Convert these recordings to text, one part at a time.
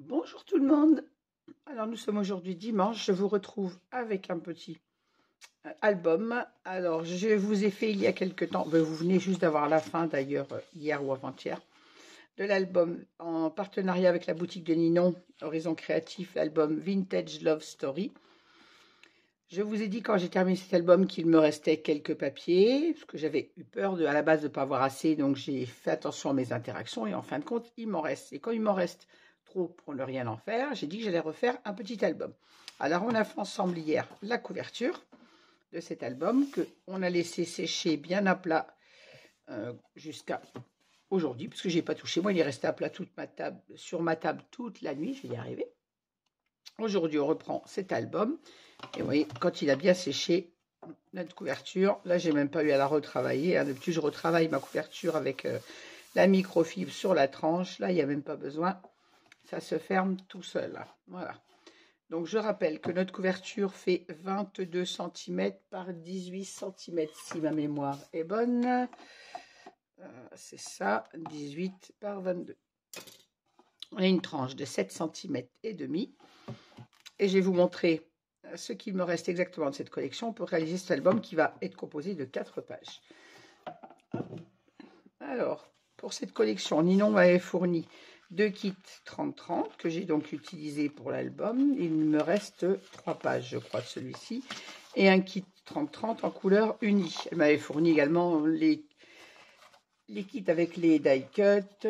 Bonjour tout le monde. Alors nous sommes aujourd'hui dimanche, je vous retrouve avec un petit album. Alors je vous ai fait il y a quelques temps, vous venez juste d'avoir la fin d'ailleurs hier ou avant-hier, de l'album en partenariat avec la boutique de Ninon, Horizon Créatif, l'album Vintage Love Story. Je vous ai dit quand j'ai terminé cet album qu'il me restait quelques papiers, parce que j'avais eu peur à la base de ne pas avoir assez, donc j'ai fait attention à mes interactions et en fin de compte il m'en reste. Et quand il m'en reste trop pour ne rien en faire, j'ai dit que j'allais refaire un petit album. Alors on a fait ensemble hier la couverture de cet album qu'on a laissé sécher bien à plat jusqu'à aujourd'hui, parce que je n'ai pas touché. Moi il est resté à plat sur ma table toute la nuit, je vais y arriver. Aujourd'hui, on reprend cet album. Et vous voyez, quand il a bien séché, notre couverture, là, j'ai même pas eu à la retravailler. D'habitude, je retravaille ma couverture avec la microfibre sur la tranche. Là, il n'y a même pas besoin. Ça se ferme tout seul. Voilà. Donc, je rappelle que notre couverture fait 22 cm par 18 cm, si ma mémoire est bonne. C'est ça, 18 par 22. On a une tranche de 7 cm et demi. Et je vais vous montrer ce qu'il me reste exactement de cette collection pour réaliser cet album qui va être composé de 4 pages. Alors, pour cette collection, Ninon m'avait fourni 2 kits 30-30 que j'ai donc utilisé pour l'album. Il me reste 3 pages, je crois, de celui-ci. Et un kit 30-30 en couleur unie. Elle m'avait fourni également les kits avec les die cuts,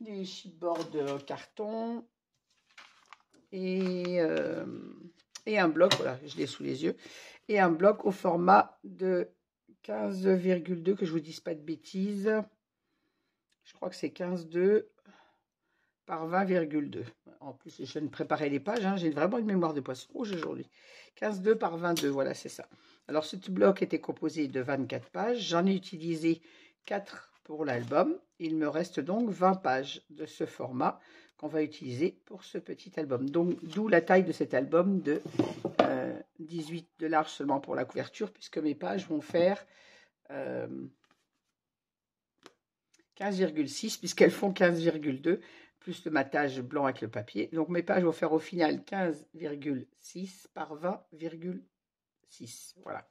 les chipboards carton et un bloc, voilà, je l'ai sous les yeux, et un bloc au format de 15,2, que je vous dise pas de bêtises, je crois que c'est 15,2 par 20,2. En plus, je ne préparais les pages, j'ai vraiment une mémoire de poisson rouge aujourd'hui. 15,2 par 22, voilà, c'est ça. Alors, ce bloc était composé de 24 pages, j'en ai utilisé 4 pour l'album. Il me reste donc 20 pages de ce format qu'on va utiliser pour ce petit album. Donc, d'où la taille de cet album de 18 de large seulement pour la couverture, puisque mes pages vont faire 15,6, puisqu'elles font 15,2, plus le matage blanc avec le papier. Donc, mes pages vont faire au final 15,6 par 20,6. Voilà.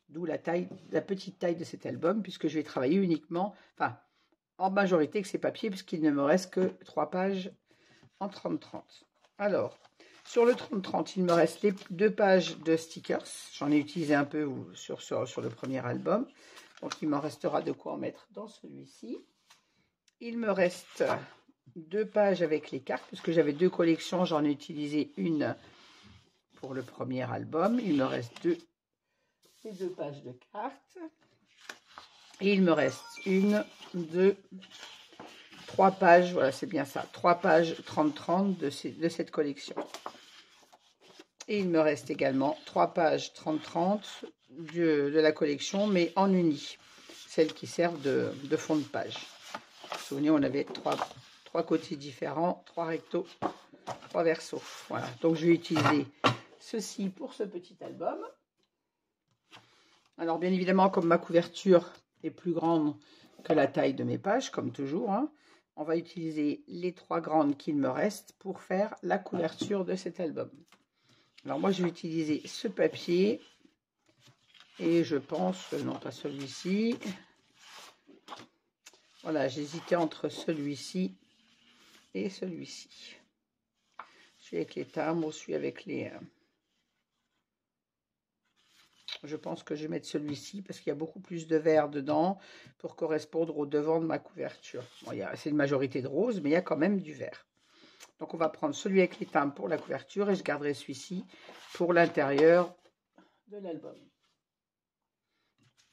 D'où la petite taille de cet album, puisque je vais travailler uniquement, enfin, en majorité que ces papiers, puisqu'il ne me reste que 3 pages en 30-30. Alors, sur le 30-30, il me reste les 2 pages de stickers. J'en ai utilisé un peu sur le premier album. Donc, il m'en restera de quoi en mettre dans celui-ci. Il me reste 2 pages avec les cartes, puisque j'avais 2 collections. J'en ai utilisé une pour le premier album. Il me reste ces 2 pages de cartes. Et il me reste 1, 2, 3 pages, voilà, c'est bien ça, 3 pages 30-30 de cette collection. Et il me reste également 3 pages 30-30 de la collection, mais en uni, celles qui servent de fond de page. Vous vous souvenez, on avait trois côtés différents, 3 rectos, 3 versos. Voilà, donc je vais utiliser ceci pour ce petit album. Alors bien évidemment, comme ma couverture est plus grande que la taille de mes pages, comme toujours, on va utiliser les 3 grandes qu'il me reste pour faire la couverture de cet album. Alors moi, je vais utiliser ce papier et je pense, non pas celui-ci, voilà, j'hésitais entre celui-ci et celui-ci. Celui avec les timbres, celui avec les... Je pense que je vais mettre celui-ci parce qu'il y a beaucoup plus de vert dedans pour correspondre au devant de ma couverture. Bon, c'est une majorité de rose, mais il y a quand même du vert. Donc, on va prendre celui avec les timbres pour la couverture et je garderai celui-ci pour l'intérieur de l'album.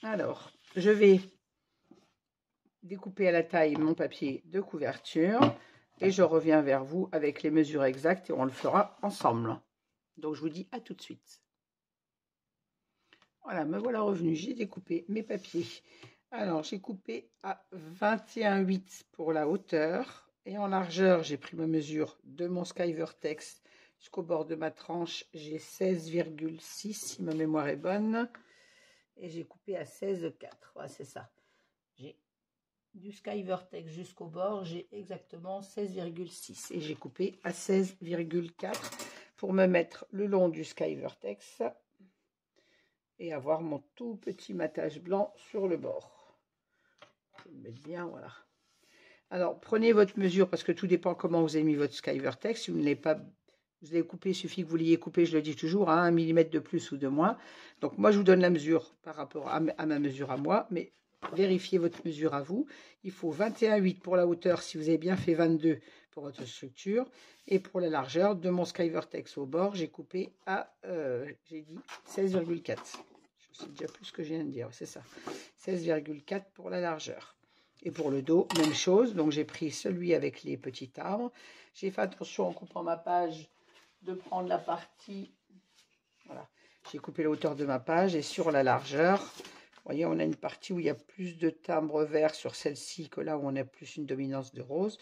Alors, je vais découper à la taille mon papier de couverture et je reviens vers vous avec les mesures exactes et on le fera ensemble. Donc, je vous dis à tout de suite. Voilà, me voilà revenu, j'ai découpé mes papiers. Alors, j'ai coupé à 21,8 pour la hauteur. Et en largeur, j'ai pris ma mesure de mon Skyvertex jusqu'au bord de ma tranche. J'ai 16,6 si ma mémoire est bonne. Et j'ai coupé à 16,4. Voilà, c'est ça. J'ai du Sky Vertex jusqu'au bord, j'ai exactement 16,6 et j'ai coupé à 16,4 pour me mettre le long du Sky Vertex et avoir mon tout petit matage blanc sur le bord. Je vais le mettre bien, voilà. Alors, prenez votre mesure parce que tout dépend comment vous avez mis votre Sky Vertex. Si vous ne l'avez pas, vous avez coupé, il suffit que vous l'ayez coupé, je le dis toujours, à 1 mm de plus ou de moins. Donc, moi, je vous donne la mesure par rapport à ma mesure à moi, mais vérifiez votre mesure à vous. Il faut 21,8 pour la hauteur si vous avez bien fait 22 pour votre structure. Et pour la largeur de mon Sky Vertex au bord, j'ai coupé à, j'ai dit 16,4. Je sais déjà plus ce que je viens de dire, c'est ça. 16,4 pour la largeur. Et pour le dos, même chose. Donc, j'ai pris celui avec les petits arbres. J'ai fait attention en coupant ma page de prendre la partie. Voilà. J'ai coupé la hauteur de ma page et sur la largeur. Vous voyez, on a une partie où il y a plus de timbre vert sur celle-ci que là où on a plus une dominance de rose.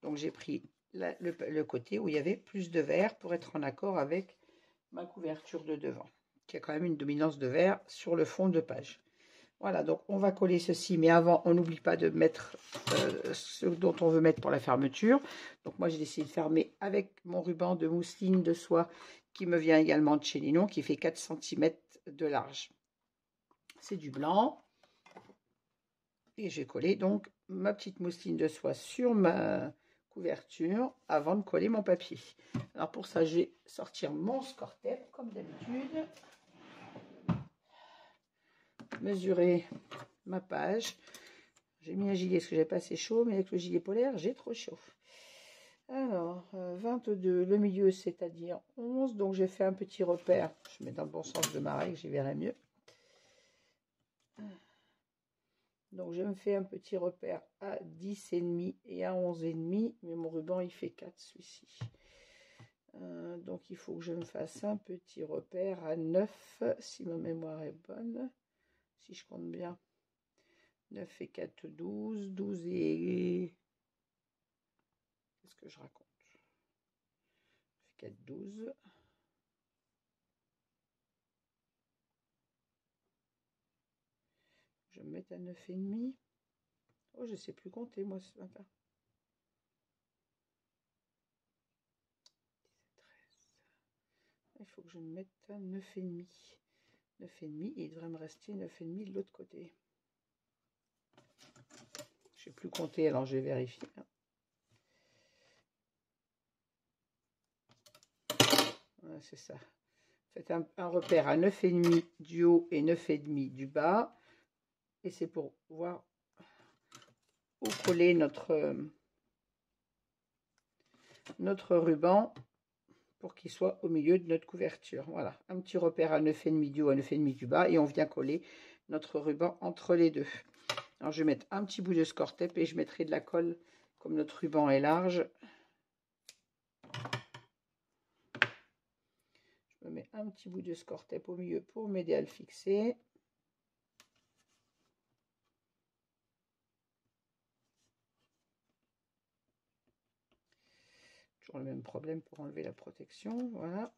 Donc, j'ai pris le côté où il y avait plus de vert pour être en accord avec ma couverture de devant, qui a quand même une dominance de vert sur le fond de page. Voilà, donc on va coller ceci, mais avant, on n'oublie pas de mettre ce dont on veut mettre pour la fermeture. Donc moi, j'ai décidé de fermer avec mon ruban de mousseline de soie qui me vient également de chez Ninon, qui fait 4 cm de large. C'est du blanc. Et j'ai collé donc ma petite mousseline de soie sur ma couverture avant de coller mon papier. Alors pour ça, je vais sortir mon score tape comme d'habitude. Mesurer ma page. J'ai mis un gilet parce que j'avais pas assez chaud, mais avec le gilet polaire, j'ai trop chaud. Alors, 22, le milieu, c'est-à-dire 11. Donc, j'ai fait un petit repère. Je mets dans le bon sens de ma règle, j'y verrai mieux. Donc, je me fais un petit repère à 10,5 et à 11,5. Mais mon ruban, il fait 4, celui-ci. Donc, il faut que je me fasse un petit repère à 9, si ma mémoire est bonne. Si je compte bien. 9 et 4, 12. 12 et... Qu'est-ce que je raconte? 4, 12. Je vais me mettre à 9,5. Oh, je ne sais plus compter, moi, ce matin. 13. Il faut que je me mette à 9,5. 9,5, et il devrait me rester 9,5 de l'autre côté. Je ne sais plus compter, alors je vais vérifier. Voilà, c'est ça. Faites un repère à 9,5 du haut et 9,5 du bas. Et c'est pour voir où coller notre ruban pour qu'il soit au milieu de notre couverture. Voilà, un petit repère à 9,5 du haut, à 9,5 du bas, et on vient coller notre ruban entre les deux. Alors, je vais mettre un petit bout de score tape et je mettrai de la colle, comme notre ruban est large. Je me mets un petit bout de score tape au milieu pour m'aider à le fixer. Toujours le même problème pour enlever la protection. Voilà.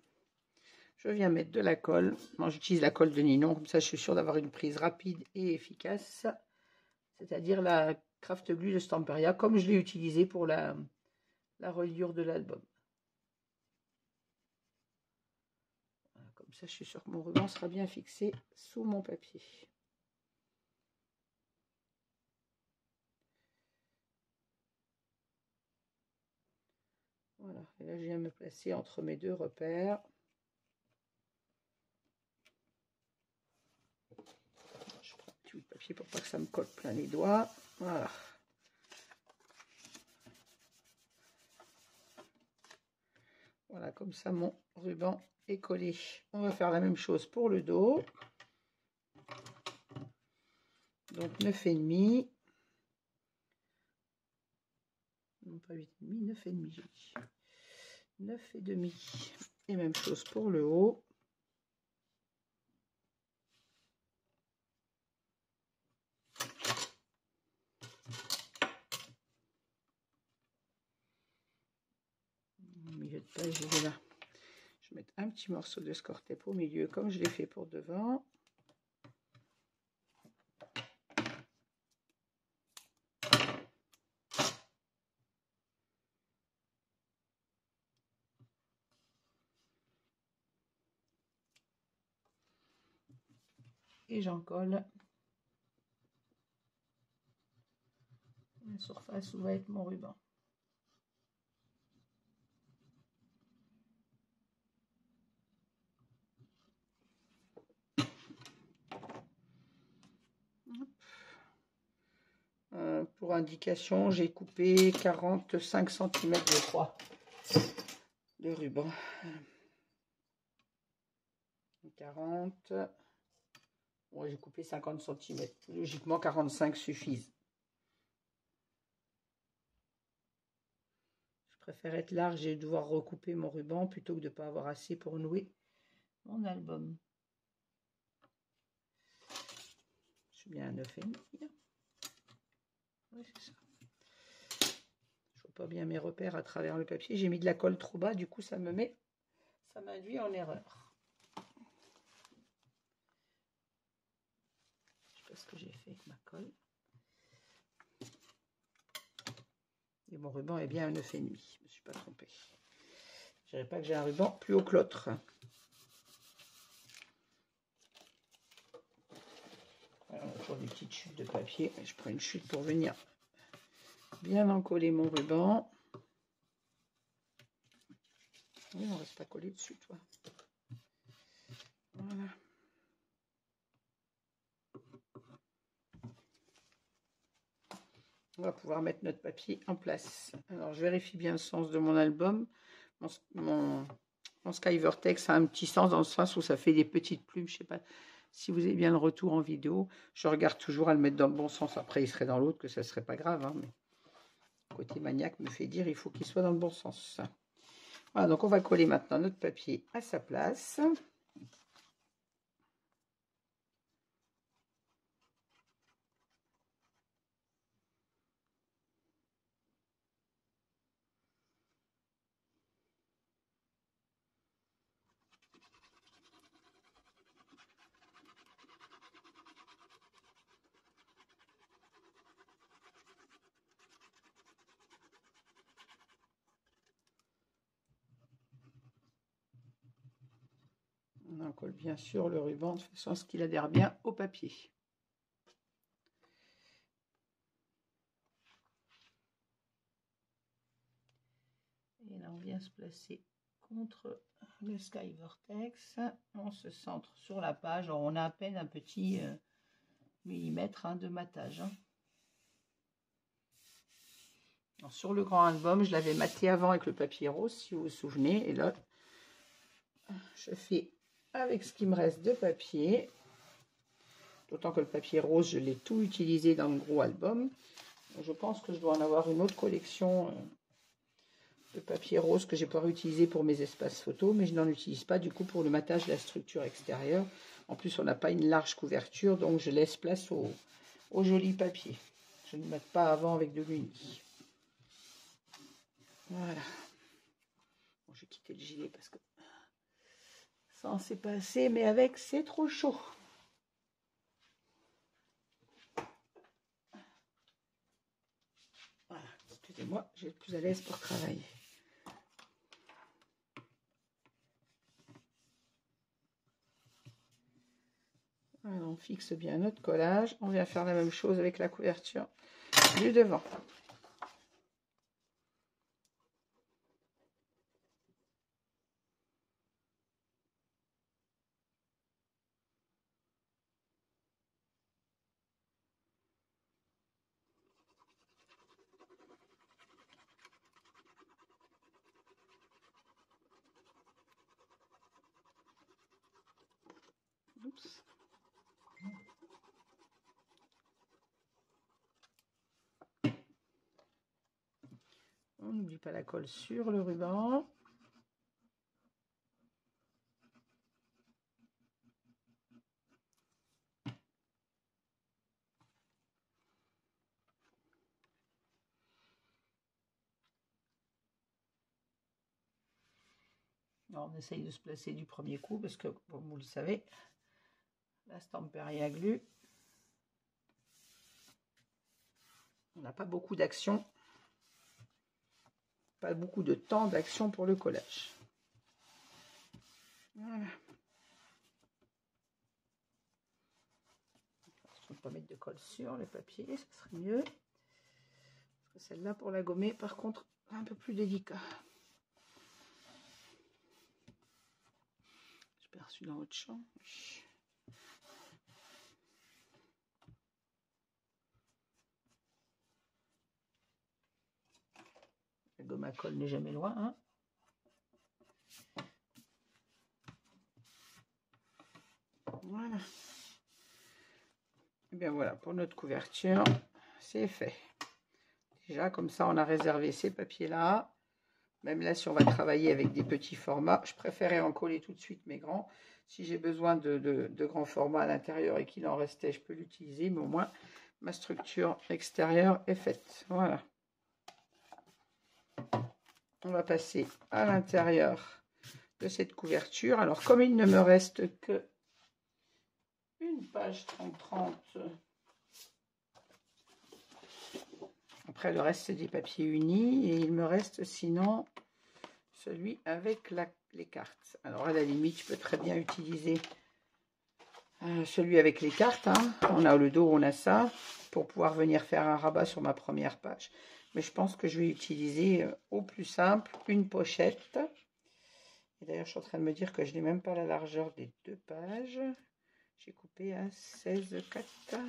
Je viens mettre de la colle. Moi, j'utilise la colle de Ninon, comme ça je suis sûre d'avoir une prise rapide et efficace. C'est-à-dire la Craft Glue de Stamperia, comme je l'ai utilisée pour la reliure de l'album. Voilà, comme ça, je suis sûre que mon ruban sera bien fixé sous mon papier. Voilà, et là, je viens me placer entre mes deux repères. Je prends un petit bout de papier pour pas que ça me colle plein les doigts. Voilà. Voilà, comme ça, mon ruban est collé. On va faire la même chose pour le dos. Donc 9,5. Non, pas 8,5, 9,5, j'ai dit. 9,5. Et même chose pour le haut. Au milieu de page, je vais là. Je vais mettre un petit morceau de score tape au milieu, comme je l'ai fait pour devant. et j'en colle la surface où va être mon ruban. Pour indication, j'ai coupé 45 cm, je crois, de ruban. 40. Bon, j'ai coupé 50 cm. Logiquement, 45 suffisent. Je préfère être large et devoir recouper mon ruban plutôt que de ne pas avoir assez pour nouer mon album. Je suis bien à 9,5. Oui, c'est ça. Je vois pas bien mes repères à travers le papier. J'ai mis de la colle trop bas, du coup ça m'induit en erreur. Je sais pas ce que j'ai fait avec ma colle. Et mon ruban est bien à 9,5. Je ne me suis pas trompée. Je dirais pas que j'ai un ruban plus haut que l'autre. Toujours des petites chutes de papier. Je prends une chute pour venir bien encoller mon ruban. Oui, on ne reste pas collé dessus, toi. Voilà. On va pouvoir mettre notre papier en place. Alors, je vérifie bien le sens de mon album. Mon Sky Vortex a un petit sens dans le sens où ça fait des petites plumes. Je ne sais pas si vous avez bien le retour en vidéo. Je regarde toujours à le mettre dans le bon sens. Après, il serait dans l'autre, que ça ne serait pas grave. Hein, mais côté maniaque me fait dire il faut qu'il soit dans le bon sens. Voilà, donc on va coller maintenant notre papier à sa place. On colle bien sûr le ruban de façon à ce qu'il adhère bien au papier. Et là, on vient se placer contre le Sky Vortex. On se centre sur la page. Alors, on a à peine un petit millimètre de matage. Alors, sur le grand album, je l'avais maté avant avec le papier rose, si vous vous souvenez. Et là, je fais avec ce qui me reste de papier. D'autant que le papier rose, je l'ai tout utilisé dans le gros album. Je pense que je dois en avoir une autre collection de papier rose que j'ai pas réutilisé pour mes espaces photos, mais je n'en utilise pas du coup pour le matage de la structure extérieure. En plus, on n'a pas une large couverture, donc je laisse place au joli papier. Je ne mate pas avant avec de l'uni. Voilà. Bon, je vais quitter le gilet parce que sans c'est pas assez, mais avec c'est trop chaud. Voilà, excusez-moi, je vais être plus à l'aise pour travailler. Voilà, on fixe bien notre collage. On vient faire la même chose avec la couverture du devant. Oups. On n'oublie pas la colle sur le ruban. Alors, on essaye de se placer du premier coup parce que, comme vous le savez, la Stamperia Glue, on n'a pas beaucoup d'action, pas beaucoup de temps d'action pour le collage. Voilà. pas mettre de colle sur le papier, ça serait mieux. Celle-là, pour la gommer, par contre, un peu plus délicat. J'ai perçu dans votre champ. La gomme à colle n'est jamais loin, hein. Voilà. Et bien voilà, pour notre couverture, c'est fait. Déjà, comme ça, on a réservé ces papiers-là. Même là, si on va travailler avec des petits formats, je préférais en coller tout de suite mes grands. Si j'ai besoin de grands formats à l'intérieur et qu'il en restait, je peux l'utiliser. Mais au moins, ma structure extérieure est faite. Voilà. On va passer à l'intérieur de cette couverture. Alors, comme il ne me reste que une page 30-30, après le reste c'est des papiers unis et il me reste sinon celui avec les cartes. Alors à la limite je peux très bien utiliser celui avec les cartes, hein. On a le dos, on a ça, pour pouvoir venir faire un rabat sur ma première page. Mais je pense que je vais utiliser au plus simple une pochette. Et d'ailleurs je suis en train de me dire que je n'ai même pas la largeur des deux pages. J'ai coupé à 16,4.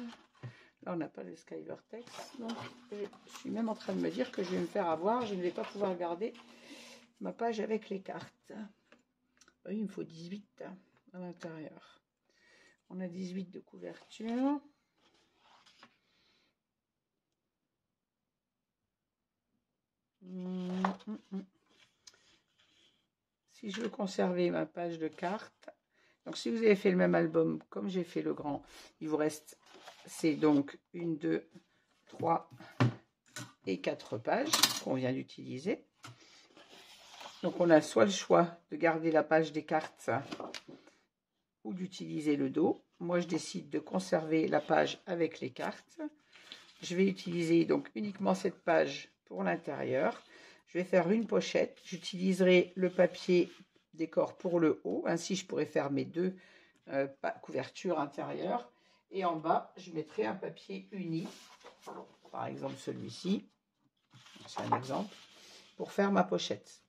Là, on n'a pas le Skyvertex. Donc, je suis même en train de me dire que je vais me faire avoir. Je ne vais pas pouvoir garder ma page avec les cartes. Oui, il me faut 18 à l'intérieur. On a 18 de couverture. Si je veux conserver ma page de cartes, donc si vous avez fait le même album comme j'ai fait le grand, il vous reste, c'est donc 1, 2, 3 et 4 pages qu'on vient d'utiliser. Donc on a soit le choix de garder la page des cartes ou d'utiliser le dos. Moi je décide de conserver la page avec les cartes. Je vais utiliser donc uniquement cette page pour l'intérieur. Je vais faire une pochette. J'utiliserai le papier décor pour le haut. Ainsi, je pourrais faire mes deux couvertures intérieures. Et en bas, je mettrai un papier uni. Par exemple, celui-ci. C'est un exemple. Pour faire ma pochette.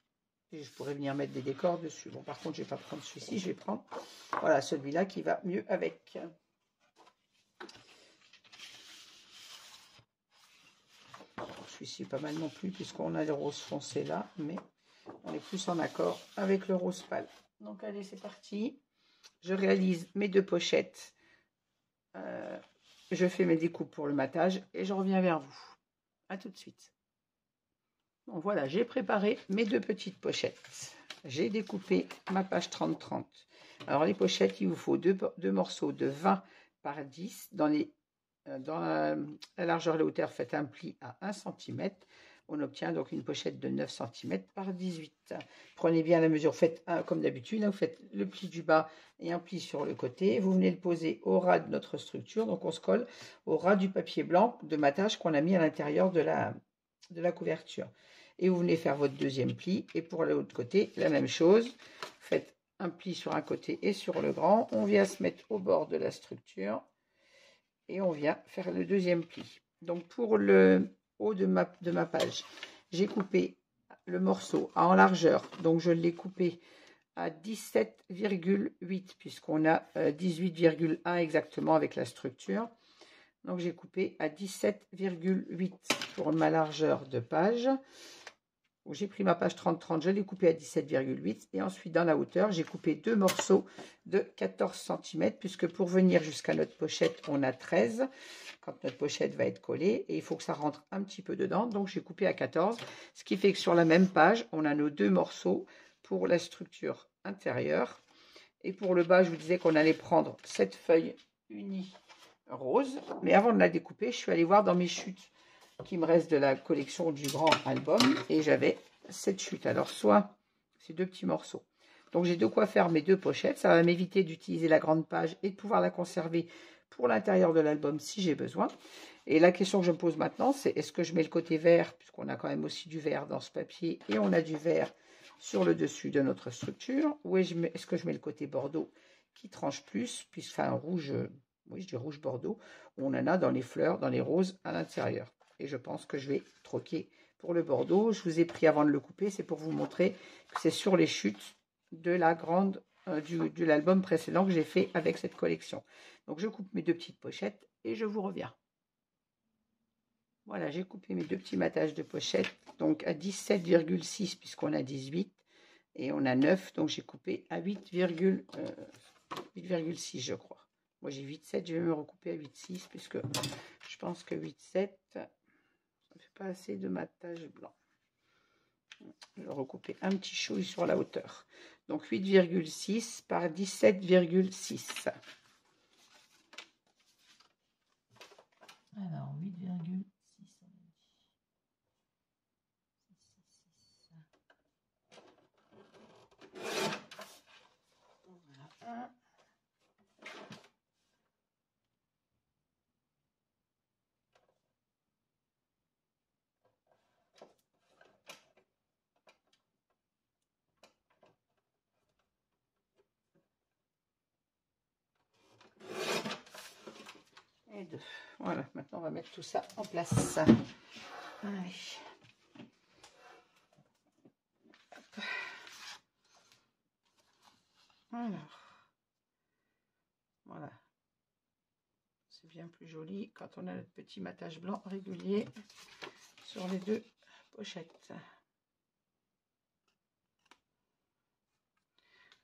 Et je pourrais venir mettre des décors dessus. Bon, par contre, je ne vais pas prendre celui-ci. Je vais prendre voilà, celui-là qui va mieux avec. Celui-ci pas mal non plus puisqu'on a le rose foncé là, mais on est plus en accord avec le rose pâle. Donc allez, c'est parti. Je réalise mes deux pochettes. Je fais mes découpes pour le matage et je reviens vers vous. À tout de suite. Bon voilà, j'ai préparé mes deux petites pochettes. J'ai découpé ma page 30-30. Alors les pochettes, il vous faut deux morceaux de 20 par 10 dans la largeur et la hauteur, faites un pli à 1 cm. On obtient donc une pochette de 9 cm par 18. Prenez bien la mesure, faites comme d'habitude. Vous faites le pli du bas et un pli sur le côté. Vous venez le poser au ras de notre structure. Donc on se colle au ras du papier blanc de matage qu'on a mis à l'intérieur de la couverture. Et vous venez faire votre deuxième pli. Et pour l'autre côté, la même chose. Faites un pli sur un côté et sur le grand. On vient se mettre au bord de la structure. Et on vient faire le deuxième pli. Donc pour le haut de ma page, j'ai coupé le morceau en largeur. Donc je l'ai coupé à 17,8 puisqu'on a 18,1 exactement avec la structure. Donc j'ai coupé à 17,8 pour ma largeur de page. J'ai pris ma page 30-30, je l'ai coupé à 17,8 et ensuite dans la hauteur, j'ai coupé deux morceaux de 14 cm puisque pour venir jusqu'à notre pochette, on a 13 quand notre pochette va être collée et il faut que ça rentre un petit peu dedans. Donc j'ai coupé à 14, ce qui fait que sur la même page, on a nos deux morceaux pour la structure intérieure. Et pour le bas, je vous disais qu'on allait prendre cette feuille unie rose. Mais avant de la découper, je suis allée voir dans mes chutes qui me reste de la collection du grand album et j'avais cette chute. Alors soit ces deux petits morceaux. Donc j'ai de quoi faire mes deux pochettes. Ça va m'éviter d'utiliser la grande page et de pouvoir la conserver pour l'intérieur de l'album si j'ai besoin. Et la question que je me pose maintenant, c'est est-ce que je mets le côté vert, puisqu'on a quand même aussi du vert dans ce papier et on a du vert sur le dessus de notre structure, ou est-ce que je mets le côté bordeaux qui tranche plus, enfin rouge, oui je dis rouge bordeaux, On en a dans les fleurs, dans les roses à l'intérieur. Et je pense que je vais troquer pour le bordeaux. Je vous ai pris avant de le couper, c'est pour vous montrer que c'est sur les chutes de la grande de l'album précédent que j'ai fait avec cette collection. Donc je coupe mes 2 petites pochettes et je vous reviens. Voilà, j'ai coupé mes 2 petits matages de pochette, donc à 17,6 puisqu'on a 18 et on a 9, donc j'ai coupé à 8,6 je crois. Moi j'ai 8,7, je vais me recouper à 8,6 puisque je pense que 8,7, ça ne fait pas assez de matage blanc. Je vais recouper un petit chouille sur la hauteur. Donc 8,6 par 17,6. Alors 8,6. Voilà. Et 2. Voilà, maintenant on va mettre tout ça en place. Allez. Alors, voilà. C'est bien plus joli quand on a notre petit matage blanc régulier sur les 2 pochettes.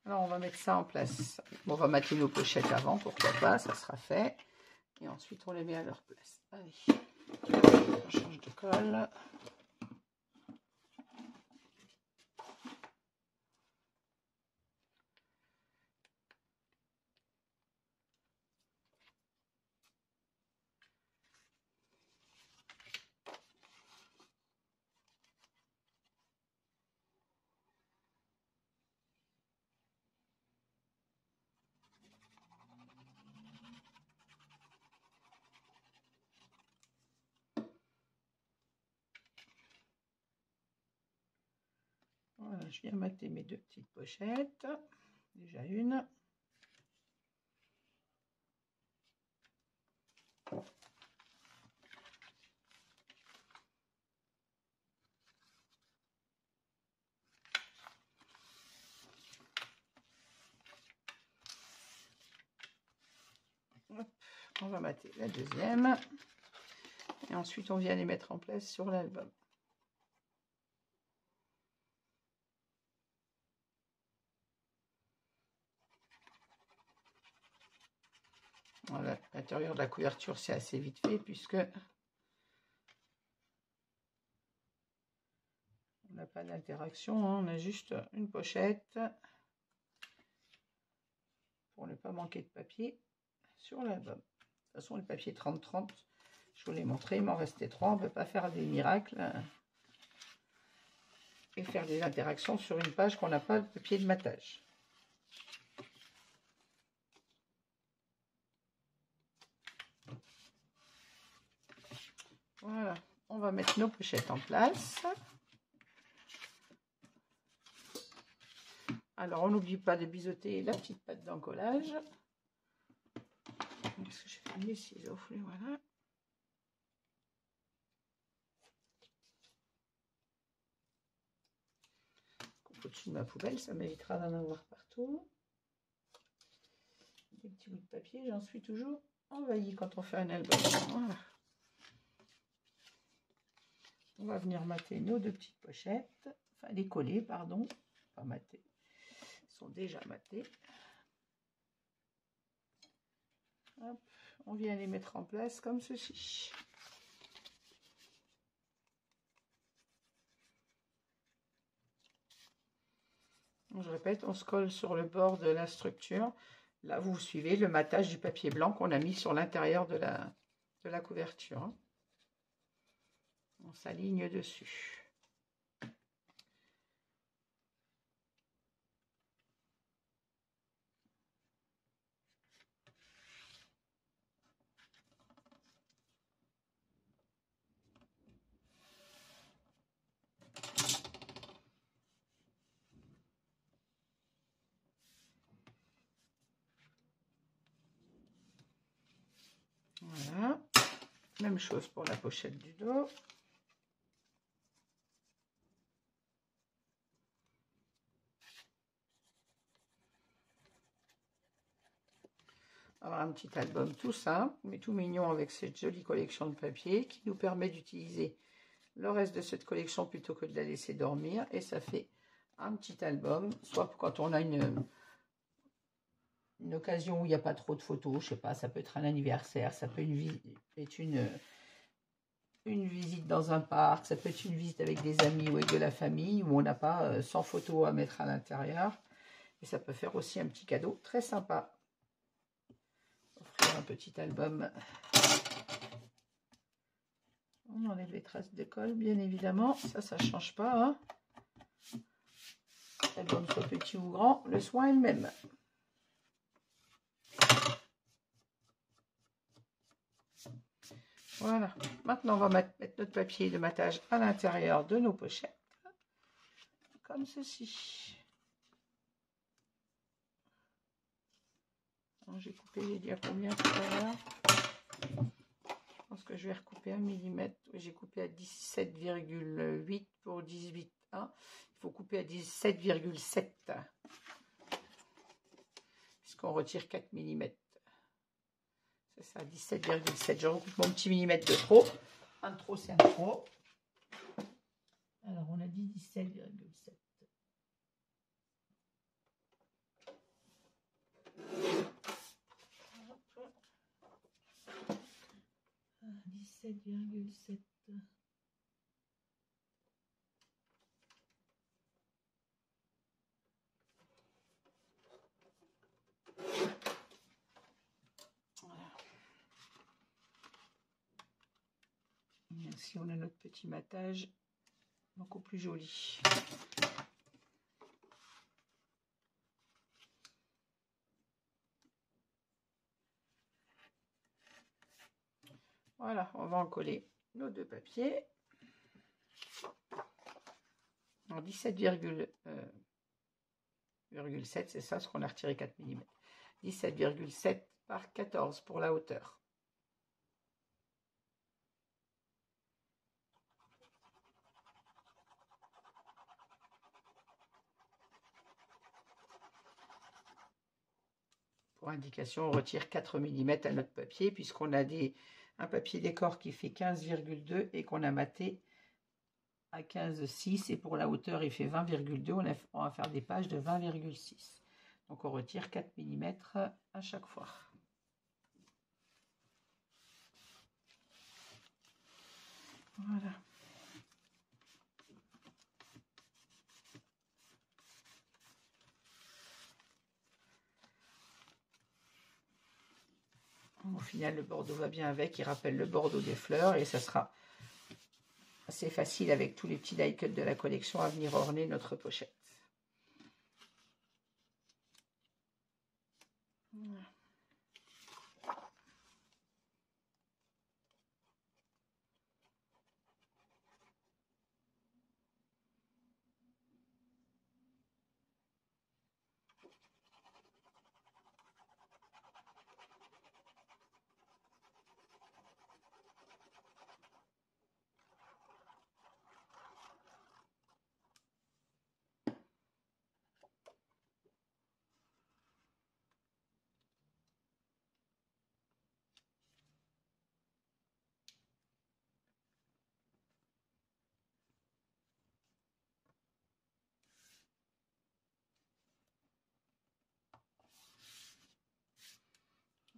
Alors on va mettre ça en place. Bon, on va mater nos pochettes avant, pourquoi pas, ça sera fait. Et ensuite on les met à leur place. Allez, on change de colle. Voilà, je viens mater mes 2 petites pochettes. Déjà une. Hop, on va mater la deuxième. Et ensuite, on vient les mettre en place sur l'album. Voilà, l'intérieur de la couverture, c'est assez vite fait puisque on n'a pas d'interaction, hein, on a juste une pochette pour ne pas manquer de papier sur l'album. De toute façon, le papier 30-30, je vous l'ai montré, il m'en restait 3. On ne peut pas faire des miracles et faire des interactions sur une page qu'on n'a pas de papier de matage. Voilà, on va mettre nos pochettes en place. Alors, on n'oublie pas de biseauter la petite patte d'encollage. Est-ce que j'ai fait les ciseaux? Voilà. Au-dessus de ma poubelle, ça m'évitera d'en avoir partout. Des petits bouts de papier, j'en suis toujours envahie quand on fait un album. Voilà. On va venir mater nos 2 petites pochettes, enfin les coller, pardon, pas mater, elles sont déjà matées. Hop, on vient les mettre en place comme ceci. Je répète, on se colle sur le bord de la structure. Là, vous suivez le matage du papier blanc qu'on a mis sur l'intérieur de la couverture. On s'aligne dessus. Voilà. Même chose pour la pochette du dos. Avoir un petit album tout simple, mais tout mignon avec cette jolie collection de papier qui nous permet d'utiliser le reste de cette collection plutôt que de la laisser dormir. Et ça fait un petit album, soit quand on a une occasion où il n'y a pas trop de photos, je sais pas, ça peut être un anniversaire, ça peut être une visite dans un parc, ça peut être une visite avec des amis ou avec de la famille où on n'a pas 100 photos à mettre à l'intérieur. Et ça peut faire aussi un petit cadeau très sympa. Offrir un petit album. On enlève les traces de colle, bien évidemment. Ça ne change pas. Hein. L'album soit petit ou grand, le soin est le même. Voilà. Maintenant, on va mettre notre papier de matage à l'intérieur de nos pochettes. Comme ceci. J'ai coupé, j'ai dit à combien tout à l'heure? Je pense que je vais recouper 1 mm. J'ai coupé à 17,8 pour 18. Hein. Il faut couper à 17,7. Puisqu'on retire 4 mm. C'est ça, 17,7. Je recoupe mon petit millimètre de trop. Un de trop, c'est un de trop. Alors, on a dit 17,7. Ah, 17,7. Voilà. Ainsi, on a notre petit matage beaucoup plus joli. Voilà, on va en coller nos deux papiers. En 17,7, c'est ça, ce qu'on a retiré 4 mm. 17,7 par 14 pour la hauteur. Pour indication, on retire 4 mm à notre papier puisqu'on a un papier décor qui fait 15,2 et qu'on a maté à 15,6 et pour la hauteur il fait 20,2. On va faire des pages de 20,6. Donc on retire 4 mm à chaque fois. Voilà. Au final, le bordeaux va bien avec, il rappelle le bordeaux des fleurs et ça sera assez facile avec tous les petits die cuts de la collection à venir orner notre pochette.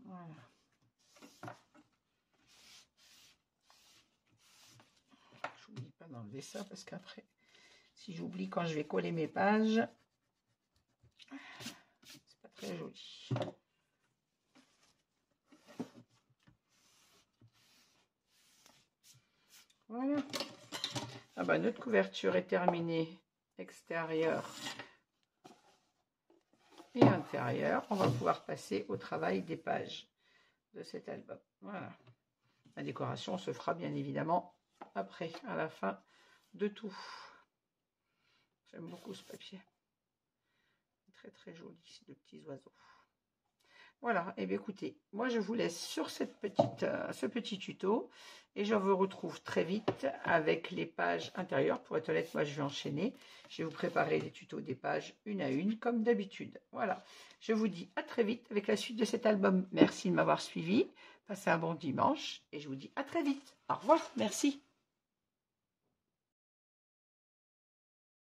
Voilà. J'oublie pas d'enlever ça parce qu'après, si j'oublie quand je vais coller mes pages, c'est pas très joli. Voilà. Ah bah, notre couverture est terminée, extérieure et intérieure. On va pouvoir passer au travail des pages de cet album. Voilà. La décoration se fera bien évidemment après, à la fin de tout. J'aime beaucoup ce papier. Très très joli, de petits oiseaux. Voilà, et bien écoutez, moi je vous laisse sur cette ce petit tuto et je vous retrouve très vite avec les pages intérieures. Pour être honnête, moi je vais enchaîner. Je vais vous préparer les tutos des pages une à une comme d'habitude. Voilà, je vous dis à très vite avec la suite de cet album. Merci de m'avoir suivi. Passez un bon dimanche et je vous dis à très vite. Au revoir, merci.